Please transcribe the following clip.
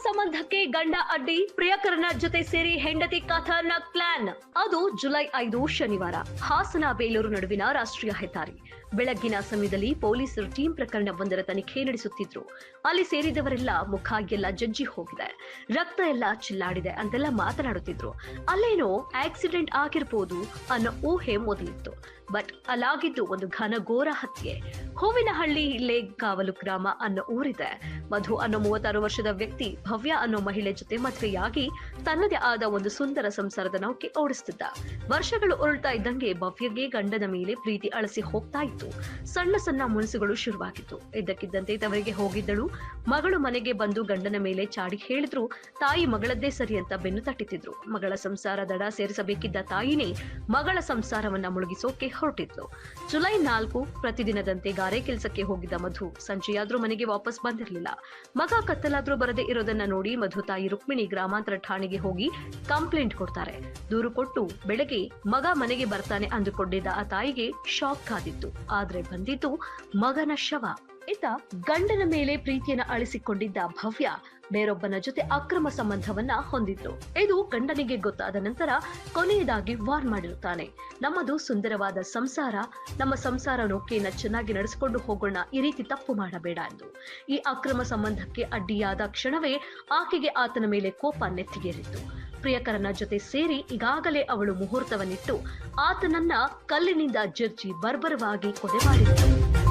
ಸಂಬಂಧಕ್ಕೆ ಗಂಡ ಅಡ್ಡಿ, ಪ್ರಿಯಕರನ ಜೊತೆ ಸೇರಿ ಹೆಂಡತಿ ಖತರ್ನಾಕ್ ಪ್ಲಾನ್. ಅದು ಜುಲೈ 5 ಶನಿವಾರ ಹಾಸನ ಬೇಲೂರು ನಡುವಿನ ರಾಷ್ಟ್ರೀಯ ಹೆದ್ದಾರಿ. ಬೆಳಗ್ಗಿನ ಸಮಯದಲ್ಲಿ ಪೊಲೀಸರು ಟೀಮ್ ಪ್ರಕರಣವೊಂದರ ತನಿಖೆ ನಡೆಸುತ್ತಿದ್ರು. ಅಲ್ಲಿ ಸೇರಿದವರೆಲ್ಲ ಮುಖ ಎಲ್ಲ ಜಜ್ಜಿ ಹೋಗಿದೆ, ರಕ್ತ ಎಲ್ಲ ಚಿಲ್ಲಾಡಿದೆ ಅಂತೆಲ್ಲ ಮಾತನಾಡುತ್ತಿದ್ರು. ಅಲ್ಲೇನೋ ಆಕ್ಸಿಡೆಂಟ್ ಆಗಿರ್ಬೋದು ಅನ್ನೋ ಊಹೆ ಮೊದಲಿತ್ತು. ಬಟ್ ಅಲ್ಲಾಗಿದ್ದು ಒಂದು ಘನಘೋರ ಹತ್ಯೆ. ಹೂವಿನಹಳ್ಳಿ ಇಲ್ಲೇ ಕಾವಲು ಗ್ರಾಮ ಅನ್ನೋ ಊರಿದೆ. ಮಧು ಅನ್ನೋ 36 ವರ್ಷದ ವ್ಯಕ್ತಿ ಭವ್ಯ ಅನ್ನೋ ಮಹಿಳೆ ಜೊತೆ ಮದುವೆಯಾಗಿ ತನ್ನದೇ ಆದ ಒಂದು ಸುಂದರ ಸಂಸಾರದ ನೌಕೆ ಓಡಿಸುತ್ತಿದ್ದ. ವರ್ಷಗಳು ಉರುಳ್ತಾ ಇದ್ದಂಗೆ ಭವ್ಯಗೆ ಗಂಡನ ಮೇಲೆ ಪ್ರೀತಿ ಅಳಸಿ ಹೋಗ್ತಾ ಇತ್ತು. ಸಣ್ಣ ಸಣ್ಣ ಮುನಿಸುಗಳು ಶುರುವಾಗಿತ್ತು. ಇದ್ದಕ್ಕಿದ್ದಂತೆ ತವರಿಗೆ ಹೋಗಿದ್ದಳು. ಮಗಳು ಮನೆಗೆ ಬಂದು ಗಂಡನ ಮೇಲೆ ಚಾಡಿ ಹೇಳಿದ್ರು. ತಾಯಿ ಮಗಳದ್ದೇ ಸರಿ ಅಂತ ಬೆನ್ನು ತಟ್ಟಿತಿದ್ರು. ಮಗಳ ಸಂಸಾರ ದಡ ಸೇರಿಸಬೇಕಿದ್ದ ತಾಯಿನೇ ಮಗಳ ಸಂಸಾರವನ್ನ ಮುಳುಗಿಸೋಕೆ ಹೊರಟಿದ್ಲು. ಜುಲೈ 4 ಪ್ರತಿದಿನದಂತೆ ಗಾರೆ ಕೆಲಸಕ್ಕೆ ಹೋಗಿದ್ದ ಮಧು ಸಂಜೆಯಾದ್ರೂ ಮನೆಗೆ ವಾಪಸ್ ಬಂದಿರಲಿಲ್ಲ. ಮಗ ಕತ್ತಲಾದ್ರೂ ಬರದೇ ಇರೋದನ್ನ ನೋಡಿ ಮಧು ತಾಯಿ ರುಕ್ಮಿಣಿ ಗ್ರಾಮಾಂತರ ಠಾಣೆಗೆ ಹೋಗಿ ಕಂಪ್ಲೇಂಟ್ ಕೊಡ್ತಾರೆ. ದೂರು ಕೊಟ್ಟು ಬೆಳಗ್ಗೆ ಮಗ ಮನೆಗೆ ಬರ್ತಾನೆ ಅಂದುಕೊಂಡಿದ್ದ ಆ ತಾಯಿಗೆ ಶಾಕ್ ಆದಿತ್ತು. ಆದ್ರೆ ಬಂದಿದ್ದು ಮಗನ ಶವ. ಇತ್ತ ಗಂಡನ ಮೇಲೆ ಪ್ರೀತಿಯನ್ನ ಅಳಿಸಿಕೊಂಡಿದ್ದ ಭವ್ಯ ಬೇರೊಬ್ಬನ ಜೊತೆ ಅಕ್ರಮ ಸಂಬಂಧವನ್ನ ಹೊಂದಿದ್ರು. ಇದು ಗಂಡನಿಗೆ ಗೊತ್ತಾದ ನಂತರ ಕೊನೆಯದಾಗಿ ವಾರ್ ಮಾಡಿರುತ್ತಾನೆ. ನಮ್ಮದು ಸುಂದರವಾದ ಸಂಸಾರ, ನಮ್ಮ ಸಂಸಾರ ನೌಕೆಯನ್ನ ಚೆನ್ನಾಗಿ ನಡೆಸಿಕೊಂಡು ಹೋಗೋಣ, ಈ ರೀತಿ ತಪ್ಪು ಮಾಡಬೇಡ ಎಂದು. ಈ ಅಕ್ರಮ ಸಂಬಂಧಕ್ಕೆ ಅಡ್ಡಿಯಾದ ಕ್ಷಣವೇ ಆಕೆಗೆ ಆತನ ಮೇಲೆ ಕೋಪ ನೆತ್ತಿಗೇರಿತ್ತು. ಪ್ರಿಯಕರನ ಜೊತೆ ಸೇರಿ ಈಗಾಗಲೇ ಅವಳು ಮುಹೂರ್ತವನ್ನಿಟ್ಟು ಆತನನ್ನ ಕಲ್ಲಿನಿಂದ ಜರ್ಜಿ ಬರ್ಬರವಾಗಿ ಕೊಲೆ ಮಾಡಿದ್ದಳು.